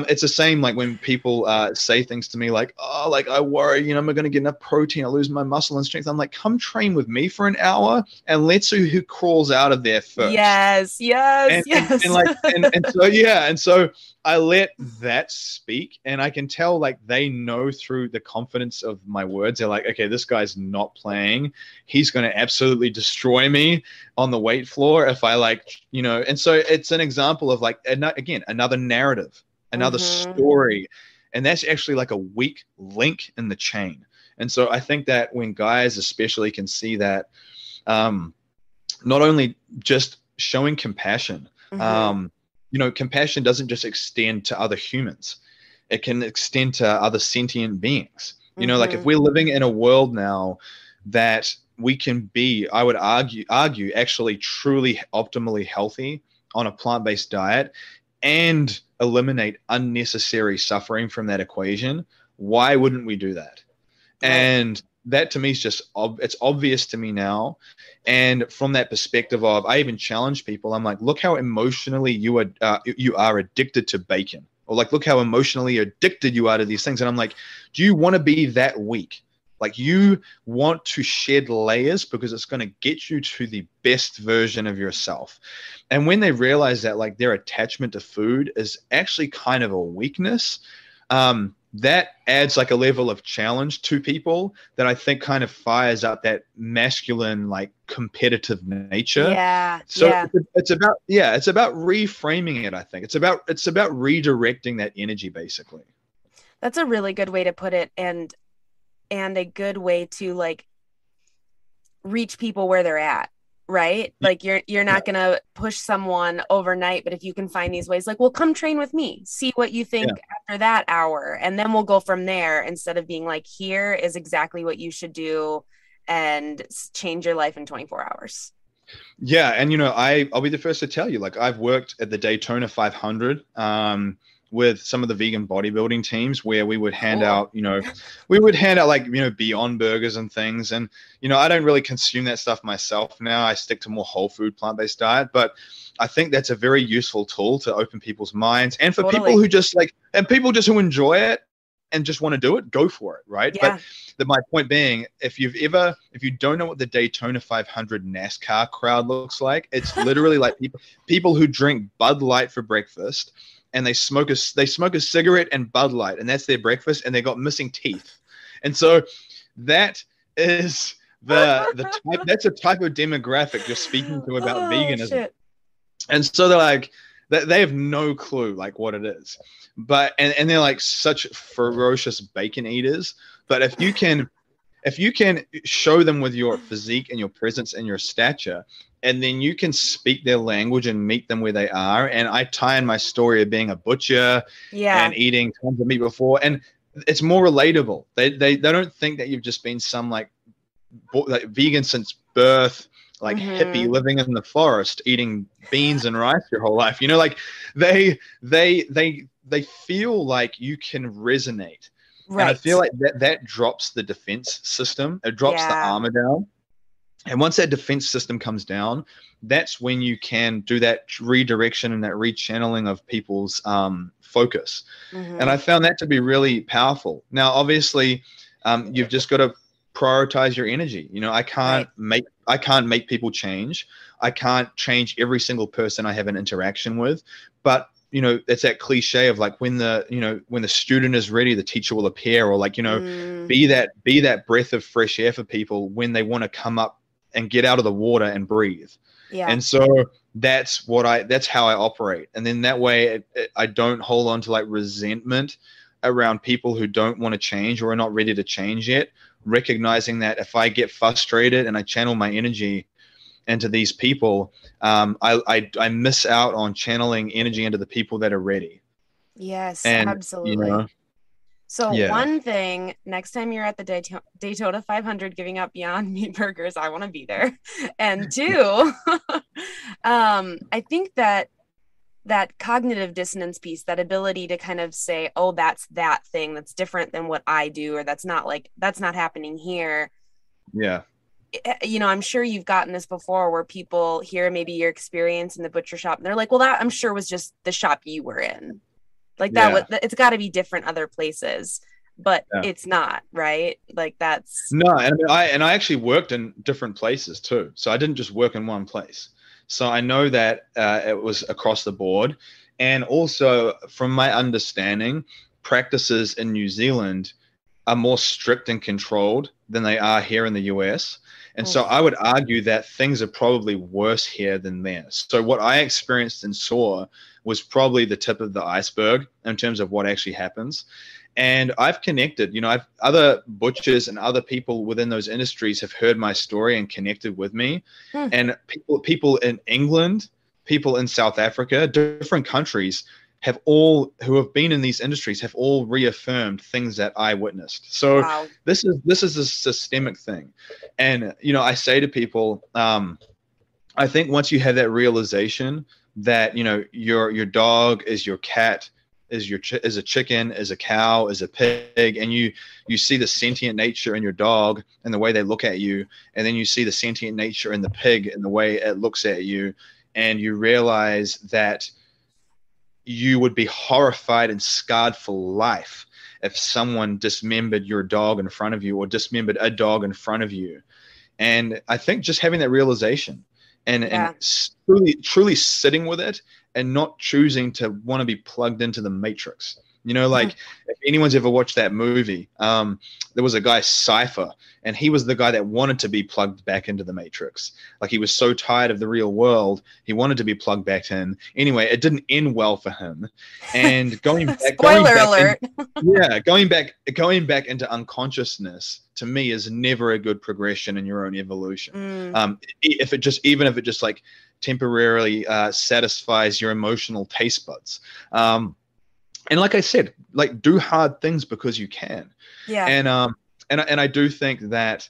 it's the same like when people say things to me like, oh, like I worry, you know, am I going to get enough protein? I lose my muscle and strength. I'm like, come train with me for an hour and let's see who crawls out of there first. Yes. Yes. And, Yes. and so I let that speak, and I can tell like they know through the confidence of my words. They're like, okay, this guy's not playing. He's going to absolutely destroy me on the weight floor if I like, you know. And so it's an example of like, again, another narrative, another story. And that's actually like a weak link in the chain. And so I think that when guys especially can see that, not only just showing compassion, you know, compassion doesn't just extend to other humans. It can extend to other sentient beings. You know, like if we're living in a world now that we can be, I would argue actually truly optimally healthy on a plant-based diet and eliminate unnecessary suffering from that equation, why wouldn't we do that? Right. And that to me is just, it's obvious to me now. And from that perspective of, I even challenge people. I'm like, look how emotionally you are addicted to bacon, or like, look how emotionally addicted you are to these things. And I'm like, do you want to be that weak? Like, you want to shed layers because it's going to get you to the best version of yourself. And when they realize that like their attachment to food is actually kind of a weakness, that adds like a level of challenge to people that I think kind of fires up that masculine, like competitive nature. Yeah. So yeah. it's about reframing it. I think it's about redirecting that energy, basically. That's a really good way to put it. And a good way to like reach people where they're at. Right. Like you're not going to push someone overnight, but if you can find these ways, like, well, come train with me, see what you think after that hour. And then we'll go from there, instead of being like, here is exactly what you should do and change your life in 24 hours. Yeah. And, you know, I'll be the first to tell you, like, I've worked at the Daytona 500, with some of the vegan bodybuilding teams, where we would hand out, you know, like, you know, Beyond Burgers and things. And, you know, I don't really consume that stuff myself now. I stick to more whole food, plant-based diet. But I think that's a very useful tool to open people's minds. And for people who just like, and people just who enjoy it and just want to do it, go for it. Right. Yeah. But my point being, if you don't know what the Daytona 500 NASCAR crowd looks like, it's literally like people who drink Bud Light for breakfast, and they smoke a cigarette and Bud Light, and that's their breakfast, and they got missing teeth. And so that is that's a type of demographic you're speaking to about veganism. Shit. And so they're like, they have no clue like what it is, but and they're like such ferocious bacon eaters. But if you can show them with your physique and your presence and your stature, and then you can speak their language and meet them where they are. And I tie in my story of being a butcher and eating tons of meat before, and it's more relatable. They don't think that you've just been some like vegan since birth, like hippie living in the forest eating beans and rice your whole life. You know, like they feel like you can resonate. Right. And I feel like that drops the defense system. It drops the armor down. And once that defense system comes down, that's when you can do that redirection and that rechanneling of people's focus. And I found that to be really powerful. Now, obviously, you've just got to prioritize your energy. You know, I can't make people change. I can't change every single person I have an interaction with. But, you know, it's that cliche of like when the student is ready, the teacher will appear, or like, you know, be that breath of fresh air for people when they want to come up and get out of the water and breathe. Yeah. And so that's how I operate. And then that way I don't hold on to like resentment around people who don't want to change or are not ready to change yet, recognizing that if I get frustrated and I channel my energy into these people, I miss out on channeling energy into the people that are ready. Yes, and, absolutely. You know, so one thing, next time you're at the Daytona 500 giving out Beyond Meat burgers, I want to be there. And two, I think that cognitive dissonance piece, that ability to kind of say, oh, that's that thing that's different than what I do, or that's not happening here. Yeah. You know, I'm sure you've gotten this before where people hear maybe your experience in the butcher shop and they're like, well, that I'm sure was just the shop you were in. Like it's got to be different other places, but it's not, right? Like that's no. And I actually worked in different places too. So I didn't just work in one place. So I know that it was across the board. And also from my understanding, practices in New Zealand are more strict and controlled than they are here in the US. And so I would argue that things are probably worse here than there. So what I experienced and saw was probably the tip of the iceberg in terms of what actually happens. And I've connected, you know, other butchers and other people within those industries have heard my story and connected with me. And people in England, people in South Africa, different countries who have been in these industries have all reaffirmed things that I witnessed. So this is a systemic thing. And, you know, I say to people, I think once you have that realization that, you know, your dog is your cat, is a chicken, is a cow, is a pig, and you see the sentient nature in your dog and the way they look at you, and then you see the sentient nature in the pig and the way it looks at you, and you realize that you would be horrified and scarred for life if someone dismembered your dog in front of you or dismembered a dog in front of you. And I think just having that realization and truly sitting with it and not choosing to want to be plugged into the matrix. You know, like if anyone's ever watched that movie, there was a guy, Cypher, and he was the guy that wanted to be plugged back into the matrix. Like he was so tired of the real world, he wanted to be plugged back in. Anyway, it didn't end well for him. And going back, going back into unconsciousness to me is never a good progression in your own evolution. Even if it just like temporarily satisfies your emotional taste buds. And like I said, like do hard things because you can. Yeah. And I do think that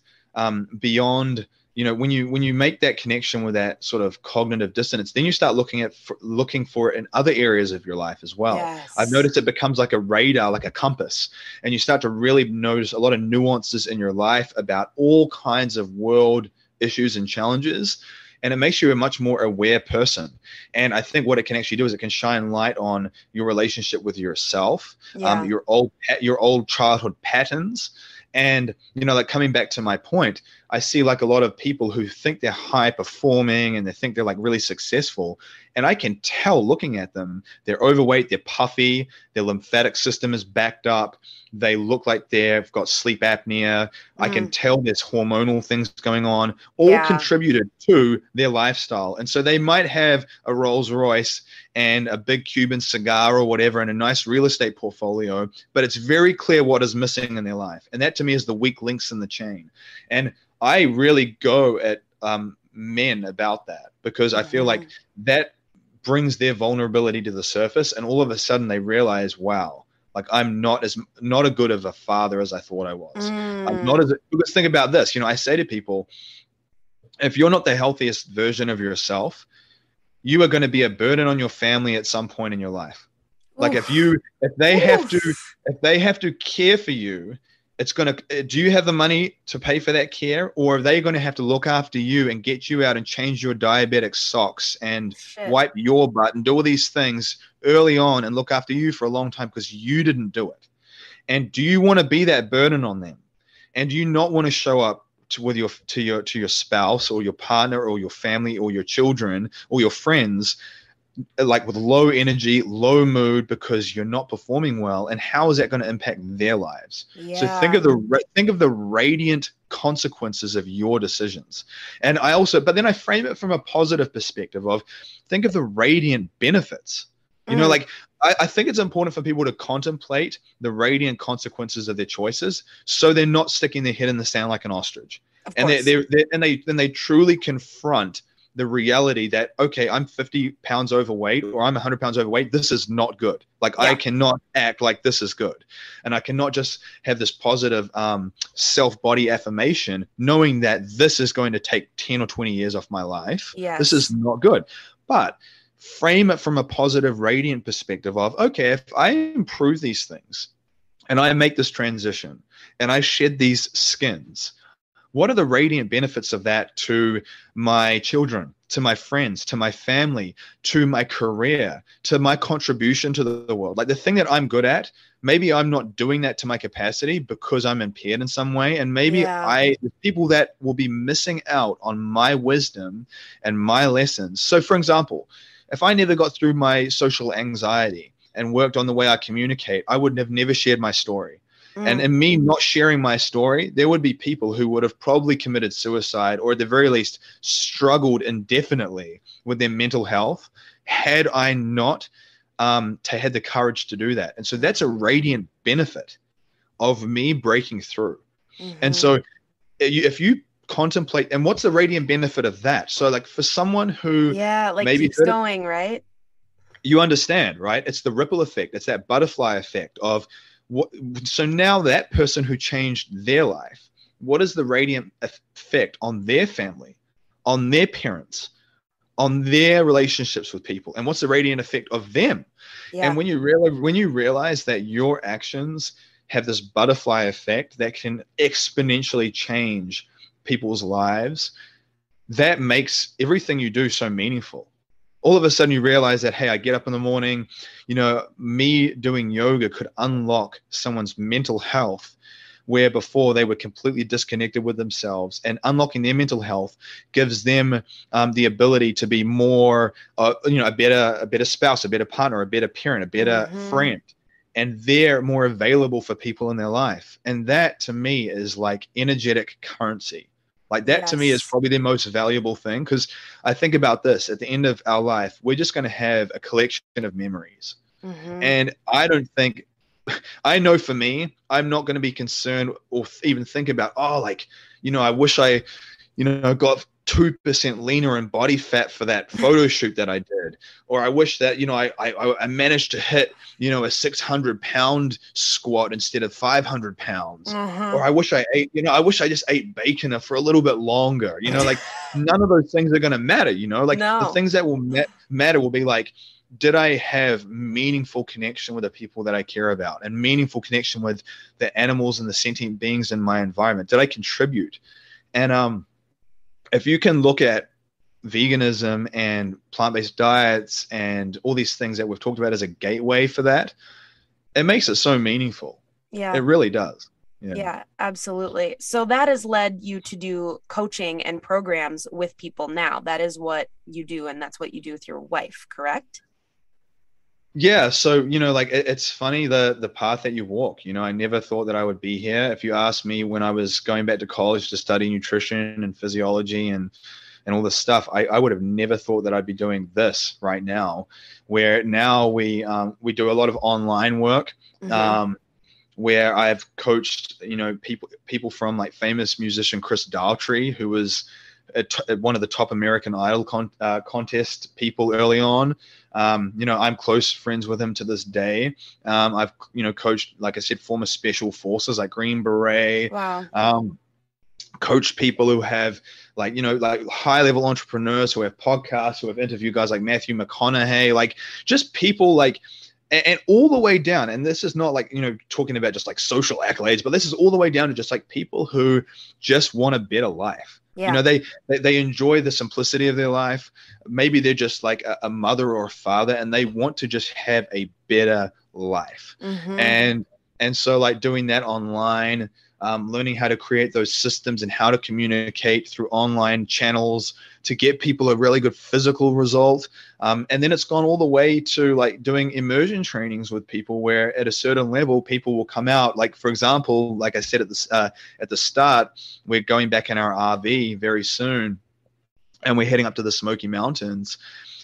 beyond, you know, when you make that connection with that sort of cognitive dissonance, then you start looking for it in other areas of your life as well. Yes. I've noticed it becomes like a radar, like a compass, and you start to really notice a lot of nuances in your life about all kinds of world issues and challenges. And it makes you a much more aware person. And I think what it can actually do is it can shine light on your relationship with yourself, your old childhood patterns. And, you know, like coming back to my point, I see like a lot of people who think they're high performing and they think they're like really successful. And I can tell looking at them, they're overweight, they're puffy, their lymphatic system is backed up. They look like they've got sleep apnea. I can tell there's hormonal things going on, all contributed to their lifestyle. And so they might have a Rolls Royce and a big Cuban cigar or whatever and a nice real estate portfolio, but it's very clear what is missing in their life. And that to me is the weak links in the chain. And I really go at men about that because I feel like that brings their vulnerability to the surface, and all of a sudden they realize, wow, like I'm not as good of a father as I thought I was. I'm not as because think about this, you know, I say to people, if you're not the healthiest version of yourself, you are going to be a burden on your family at some point in your life. Like if they have to care for you do you have the money to pay for that care, or are they going to have to look after you and get you out and change your diabetic socks and wipe your butt and do all these things early on and look after you for a long time because you didn't do it? And do you want to be that burden on them? And do you not want to show up to your spouse or your partner or your family or your children or your friends like with low energy, low mood because you're not performing well? And how is that going to impact their lives? Yeah. So think of the radiant consequences of your decisions. And but then I frame it from a positive perspective of think of the radiant benefits. Like I think it's important for people to contemplate the radiant consequences of their choices, so they're not sticking their head in the sand like an ostrich, and they truly confront the reality that, okay, I'm 50 pounds overweight or I'm 100 pounds overweight. This is not good. I cannot act like this is good. And I cannot just have this positive self-body affirmation knowing that this is going to take 10 or 20 years off my life. Yes. This is not good. But frame it from a positive, radiant perspective of, okay, if I improve these things and I make this transition and I shed these skins, what are the radiant benefits of that to my children, to my friends, to my family, to my career, to my contribution to the world? Like the thing that I'm good at, maybe I'm not doing that to my capacity because I'm impaired in some way. And maybe the people that will be missing out on my wisdom and my lessons. So for example, if I never got through my social anxiety and worked on the way I communicate, I would have never shared my story. And in me not sharing my story, there would be people who would have probably committed suicide or at the very least struggled indefinitely with their mental health had I not had the courage to do that. And so that's a radiant benefit of me breaking through. And so if you contemplate, and what's the radiant benefit of that? So like for someone who maybe keeps going, right? You understand, right? It's the ripple effect. It's that butterfly effect of so now that person who changed their life, what is the radiant effect on their family, on their parents, on their relationships with people? And what's the radiant effect of them? And when you realize that your actions have this butterfly effect that can exponentially change people's lives, that makes everything you do so meaningful. All of a sudden you realize that, hey, I get up in the morning, me doing yoga could unlock someone's mental health where before they were completely disconnected with themselves, and unlocking their mental health gives them the ability to be more, a better spouse, a better partner, a better parent, a better friend. And they're more available for people in their life. And that to me is like energetic currency. Like that to me is probably the most valuable thing, because I think about this: at the end of our life, we're just going to have a collection of memories. And I know for me, I'm not going to be concerned or even think about, I wish I, got 2% leaner in body fat for that photo shoot that I did. Or I wish that, I managed to hit, a 600-pound squat instead of 500 pounds. Or I wish I just ate bacon for a little bit longer, none of those things are going to matter, the things that will matter will be like, did I have meaningful connection with the people that I care about, and meaningful connection with the animals and the sentient beings in my environment? Did I contribute? And, if you can look at veganism and plant-based diets and all these things that we've talked about as a gateway for that, it makes it so meaningful. Yeah, it really does. Yeah, absolutely. So that has led you to do coaching and programs with people now. That is what you do, and that's what you do with your wife, correct? Yeah. So, it's funny, the path that you walk, I never thought that I would be here. If you asked me when I was going back to college to study nutrition and physiology and all this stuff, I would have never thought that I'd be doing this right now, where now we do a lot of online work, where I've coached, people from like famous musician Chris Daltrey, who was one of the top American Idol contest people early on. I'm close friends with him to this day. I've, coached, like I said, former special forces like Green Beret. Wow. Coached people who have like high level entrepreneurs who have podcasts, who have interviewed guys like Matthew McConaughey, like just people like and all the way down. And this is not like, talking about just like social accolades, but this is all the way down to just like people who just want a better life. Yeah. They enjoy the simplicity of their life. Maybe they're just like a mother or a father, and they want to just have a better life. Mm-hmm. And so like doing that online, learning how to create those systems and how to communicate through online channels to get people a really good physical result. And then it's gone all the way to like doing immersion trainings with people where at a certain level, people will come out. Like, for example, like I said at the start, we're going back in our RV very soon and we're heading up to the Smoky Mountains.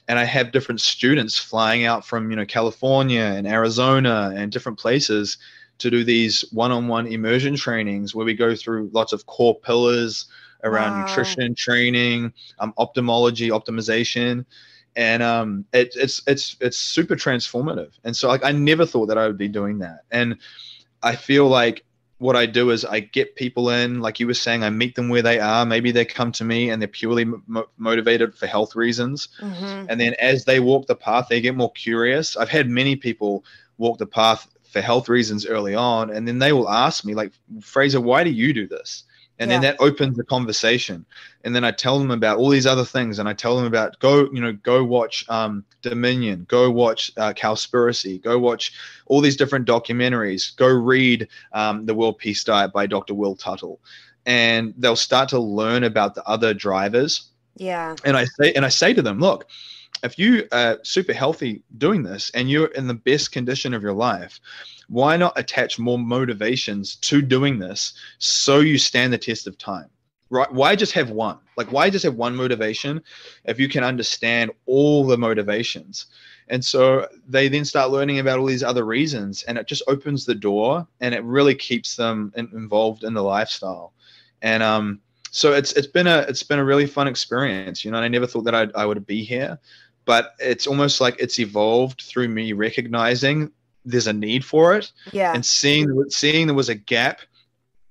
And I have different students flying out from, California and Arizona and different places to do these one-on-one immersion trainings where we go through lots of core pillars around nutrition training, ophthalmology, optimization, and it's super transformative. And so like I never thought that I would be doing that. And I feel like what I do is I get people in, like you were saying, I meet them where they are. Maybe they come to me and they're purely motivated for health reasons. Mm-hmm. And then as they walk the path, they get more curious. I've had many people walk the path for health reasons early on, and then they will ask me like, Fraser, why do you do this? And then that opens the conversation. And then I tell them about all these other things, and I tell them about go watch Dominion, go watch Cowspiracy, go watch all these different documentaries, go read The World Peace Diet by Dr. Will Tuttle, and they'll start to learn about the other drivers. Yeah. And I say to them, look, if you are super healthy doing this and you're in the best condition of your life, why not attach more motivations to doing this so you stand the test of time, right? Why just have one? Like, why just have one motivation if you can understand all the motivations? And so they then start learning about all these other reasons, and it just opens the door and it really keeps them involved in the lifestyle. And so it's been a really fun experience, and I never thought that I would be here. But it's almost like it's evolved through me recognizing there's a need for it, and seeing there was a gap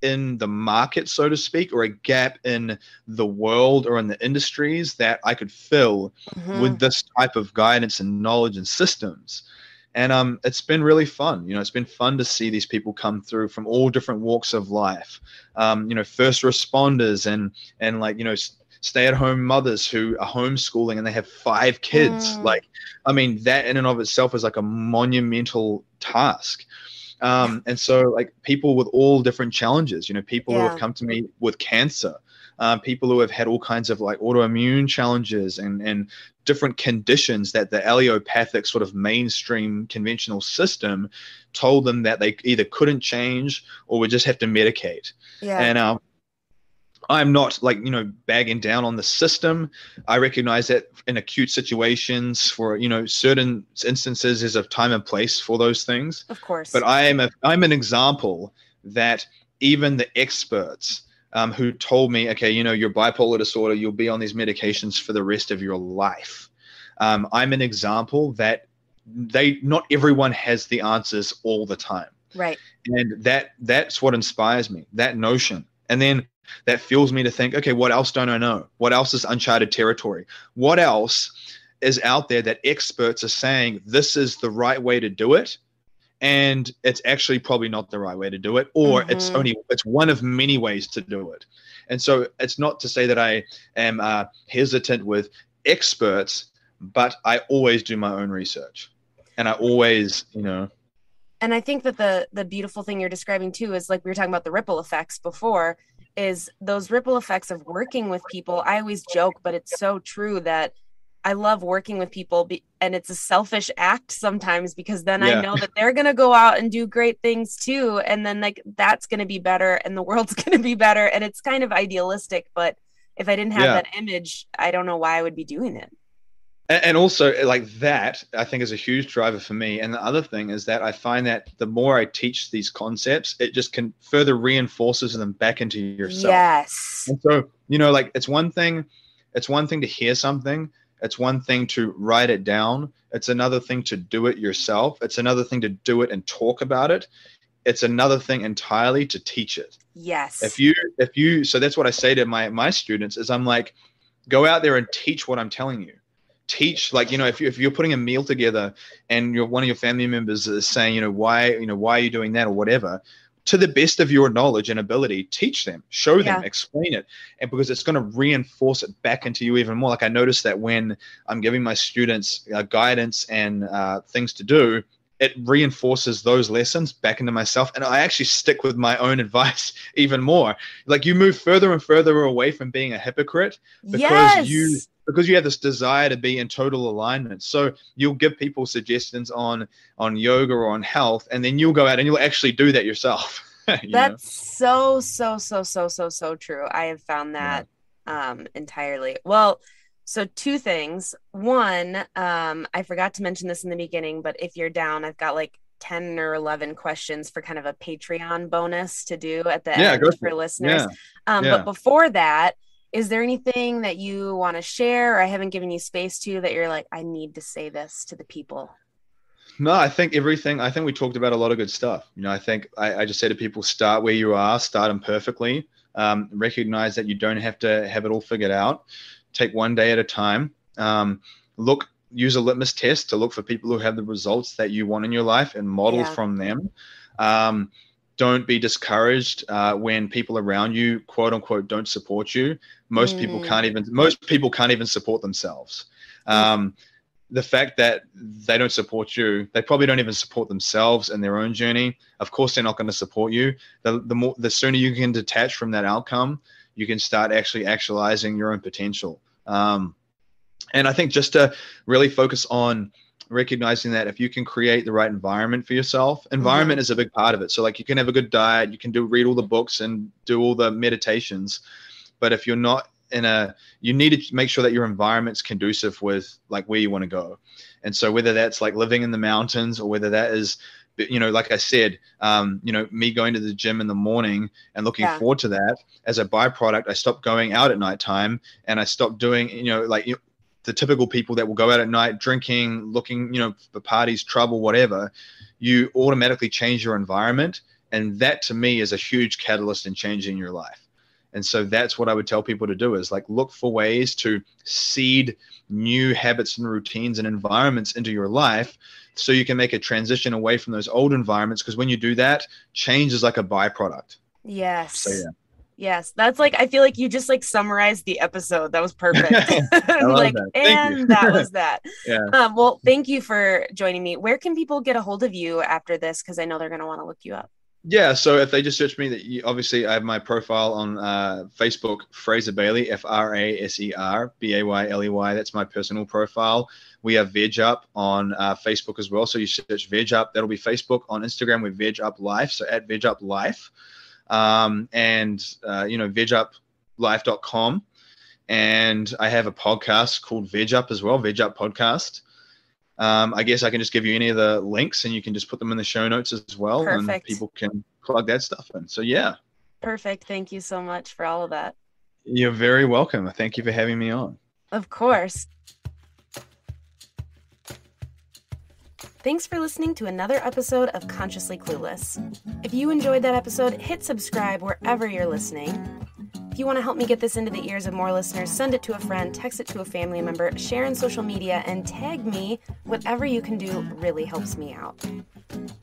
in the market, so to speak, or a gap in the world or in the industries that I could fill with this type of guidance and knowledge and systems. And it's been really fun. It's been fun to see these people come through from all different walks of life. First responders and like, stay-at-home mothers who are homeschooling and they have 5 kids. Like, I mean, that in and of itself is like a monumental task. And so like people with all different challenges, people who have come to me with cancer, people who have had all kinds of like autoimmune challenges and different conditions that the allopathic sort of mainstream conventional system told them that they either couldn't change or would just have to medicate. And I'm not like, bagging down on the system. I recognize that in acute situations for, certain instances there's a time and place for those things. Of course. But I'm an example that even the experts who told me, okay, your bipolar disorder, you'll be on these medications for the rest of your life. I'm an example that not everyone has the answers all the time. Right. And that's what inspires me, that notion. And then that fuels me to think, okay, what else don't I know? What else is uncharted territory? What else is out there that experts are saying this is the right way to do it, and it's actually probably not the right way to do it, or it's one of many ways to do it. And so it's not to say that I am hesitant with experts, but I always do my own research, and I always, And I think that the beautiful thing you're describing too is, like we were talking about the ripple effects before, is those ripple effects of working with people. I always joke, but it's so true that I love working with people, and it's a selfish act sometimes, because then I know that they're going to go out and do great things too. And then like that's going to be better and the world's going to be better. And it's kind of idealistic, but if I didn't have that image, I don't know why I would be doing it. And also like that, I think is a huge driver for me. And the other thing is that I find that the more I teach these concepts, it just can further reinforces them back into yourself. Yes. And so, like it's one thing to hear something. It's one thing to write it down. It's another thing to do it yourself. It's another thing to do it and talk about it. It's another thing entirely to teach it. Yes. If you, so that's what I say to my students is I'm like, go out there and teach what I'm telling you. teach, like, if you're putting a meal together and one of your family members is saying, why are you doing that or whatever, to the best of your knowledge and ability, teach them, show them, explain it. And because it's going to reinforce it back into you even more. Like I noticed that when I'm giving my students guidance and things to do, it reinforces those lessons back into myself. And I actually stick with my own advice even more. Like you move further and further away from being a hypocrite because you have this desire to be in total alignment. So you'll give people suggestions on yoga or on health, and then you'll go out and you'll actually do that yourself. That's so true. I have found that entirely. Well, so two things. One, I forgot to mention this in the beginning, but if you're down, I've got like 10 or 11 questions for kind of a Patreon bonus to do at the end for listeners. But before that, is there anything that you want to share or I haven't given you space to that you're like, I need to say this to the people? No, I think we talked about a lot of good stuff. I think I just say to people, start where you are, start imperfectly, recognize that you don't have to have it all figured out. Take one day at a time. Use a litmus test to look for people who have the results that you want in your life and model from them. Don't be discouraged when people around you, quote unquote, don't support you. Most people can't even support themselves. The fact that they don't support you, they probably don't even support themselves in their own journey. Of course, they're not going to support you. The sooner you can detach from that outcome, you can start actually actualizing your own potential. And I think just to really focus on recognizing that if you can create the right environment for yourself, environment is a big part of it. So like you can have a good diet, you can read all the books and do all the meditations. But if you're not you need to make sure that your environment's conducive with like where you want to go. And so whether that's like living in the mountains or whether that is, like I said, me going to the gym in the morning and looking forward to that as a byproduct, I stopped going out at nighttime and I stopped doing, the typical people that will go out at night drinking, looking, for parties, trouble, whatever. You automatically change your environment. And that to me is a huge catalyst in changing your life. And so that's what I would tell people to do is like look for ways to seed new habits and routines and environments into your life so you can make a transition away from those old environments. Because when you do that, change is like a byproduct. Yes. So, yeah. Yes. That's like, I feel like you just like summarized the episode. That was perfect. That was that. Well, thank you for joining me. Where can people get a hold of you after this? Because I know they're going to want to look you up. Yeah, so if they just search me, obviously I have my profile on Facebook, Fraser Bayley, Fraser Bayley. That's my personal profile. We have VegUp on Facebook as well. So you search VegUp, that'll be Facebook. On Instagram, we're VegUp Life, so at VegUp Life. VegUplife.com. And I have a podcast called VegUp as well, VegUp Podcast. I guess I can just give you any of the links and you can just put them in the show notes as well. Perfect. And people can plug that stuff in. So yeah. Perfect. Thank you so much for all of that. You're very welcome. Thank you for having me on. Of course. Thanks for listening to another episode of Consciously Clueless. If you enjoyed that episode, hit subscribe wherever you're listening. If you want to help me get this into the ears of more listeners, send it to a friend, text it to a family member, share on social media, and tag me. Whatever you can do really helps me out.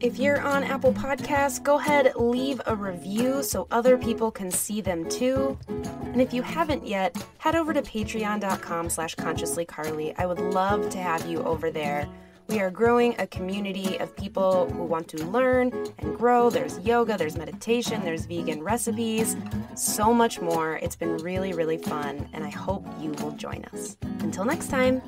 If you're on Apple Podcasts, go ahead, leave a review so other people can see them too. And if you haven't yet, head over to patreon.com/consciouslycarly. I would love to have you over there. We are growing a community of people who want to learn and grow. There's yoga, there's meditation, there's vegan recipes, so much more. It's been really, really fun, and I hope you will join us. Until next time.